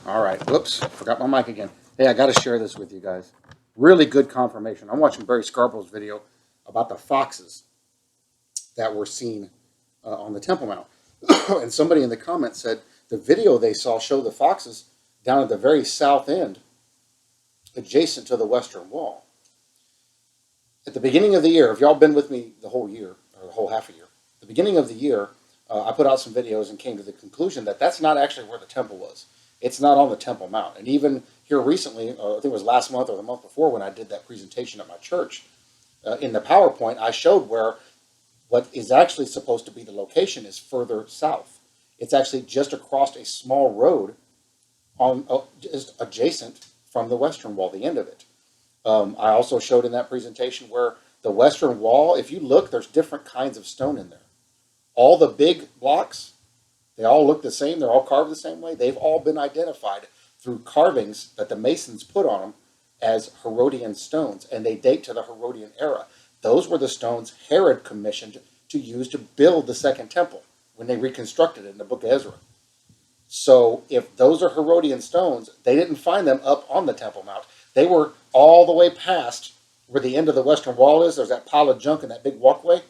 All right. Whoops. Forgot my mic again. Hey, I got to share this with you guys. Really good confirmation. I'm watching Barry Scarborough's video about the foxes that were seen on the Temple Mount. And somebody in the comments said the video they saw showed the foxes down at the very south end, adjacent to the western wall. At the beginning of the year, if y'all been with me the whole year, or the whole half a year, the beginning of the year, I put out some videos and came to the conclusion that that's not actually where the temple was. It's not on the Temple Mount. And even here recently, I think it was last month or the month before when I did that presentation at my church, in the PowerPoint, I showed where what is actually supposed to be the location is further south. It's actually just across a small road on just adjacent from the western wall, the end of it. I also showed in that presentation where the western wall, if you look, there's different kinds of stone in there. All the big blocks, they all look the same. They're all carved the same way. They've all been identified through carvings that the Masons put on them as Herodian stones, and they date to the Herodian era. Those were the stones Herod commissioned to use to build the Second Temple when they reconstructed it in the book of Ezra. So if those are Herodian stones, they didn't find them up on the Temple Mount. They were all the way past where the end of the western wall is. There's that pile of junk in that big walkway.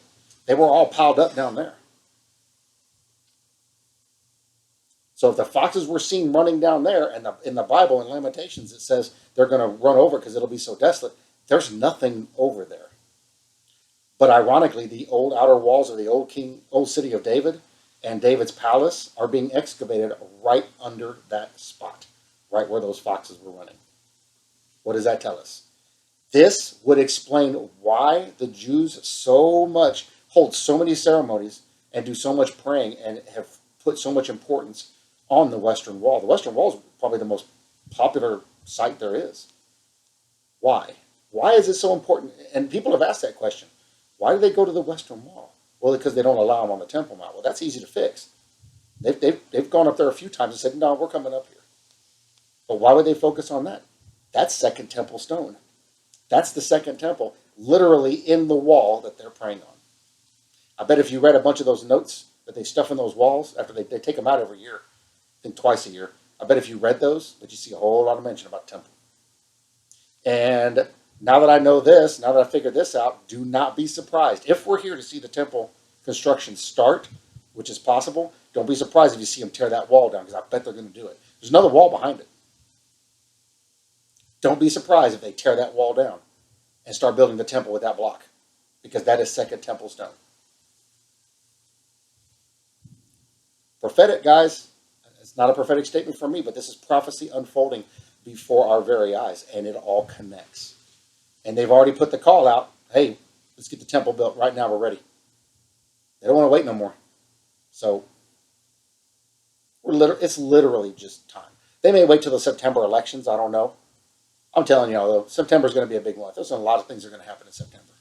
They were all piled up down there. So if the foxes were seen running down there, and in the Bible, in Lamentations, it says they're going to run over because it'll be so desolate, there's nothing over there. But ironically, the old outer walls of the old city of David and David's palace are being excavated right under that spot, right where those foxes were running. What does that tell us? This would explain why the Jews hold so many ceremonies and do so much praying and have put so much importance on the Western Wall. The Western Wall is probably the most popular site there is. Why? Why is it so important? And people have asked that question. Why do they go to the Western Wall? Well, because they don't allow them on the Temple Mount. Well, that's easy to fix. They've gone up there a few times and said, no, we're coming up here. But why would they focus on that? That's Second Temple stone. That's the Second Temple, literally in the wall that they're praying on. I bet if you read a bunch of those notes that they stuff in those walls, after they take them out every year, I think twice a year, I bet if you read those, that you see a whole lot of mention about the temple. And now that I know this, now that I figured this out, do not be surprised. If we're here to see the temple construction start, which is possible, don't be surprised if you see them tear that wall down, because I bet they're going to do it. There's another wall behind it. Don't be surprised if they tear that wall down and start building the temple with that block, because that is Second Temple stone. Prophetic, guys. It's not a prophetic statement from me, but this is prophecy unfolding before our very eyes, and it all connects. And they've already put the call out, hey, let's get the temple built right now, we're ready. They don't want to wait no more. So it's literally just time. They may wait till the September elections, I don't know. I'm telling you, though, September is going to be a big month. There's a lot of things that are going to happen in September,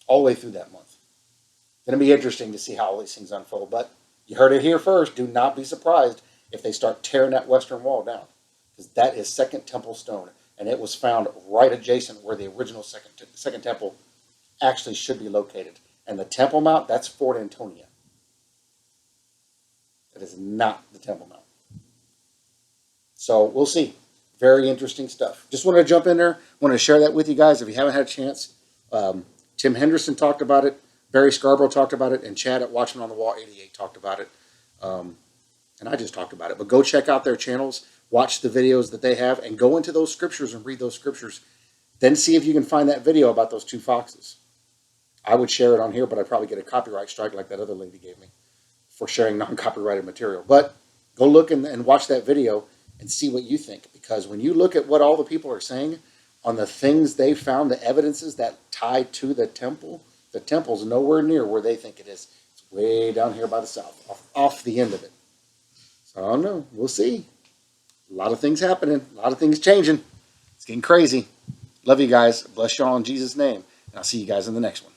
all the way through that month. It's going to be interesting to see how all these things unfold, but you heard it here first. Do not be surprised if they start tearing that western wall down, because that is Second Temple stone, and it was found right adjacent where the original Second Temple actually should be located. And the Temple Mount, that's Fort Antonia. That is not the Temple Mount. So we'll see. Very interesting stuff. Just wanted to jump in there. Wanted to share that with you guys. If you haven't had a chance, Tim Henderson talked about it. Barry Scarborough talked about it. And Chad at Watchman on the Wall 88 talked about it. And I just talked about it. But go check out their channels. Watch the videos that they have. And go into those scriptures and read those scriptures. Then see if you can find that video about those two foxes. I would share it on here, but I'd probably get a copyright strike like that other lady gave me for sharing non-copyrighted material. But go look and watch that video and see what you think. Because when you look at what all the people are saying on the things they found, the evidences that tie to the temple's nowhere near where they think it is. It's way down here by the south, off the end of it. So I don't know. We'll see. A lot of things happening. A lot of things changing. It's getting crazy. Love you guys. Bless y'all in Jesus' name. And I'll see you guys in the next one.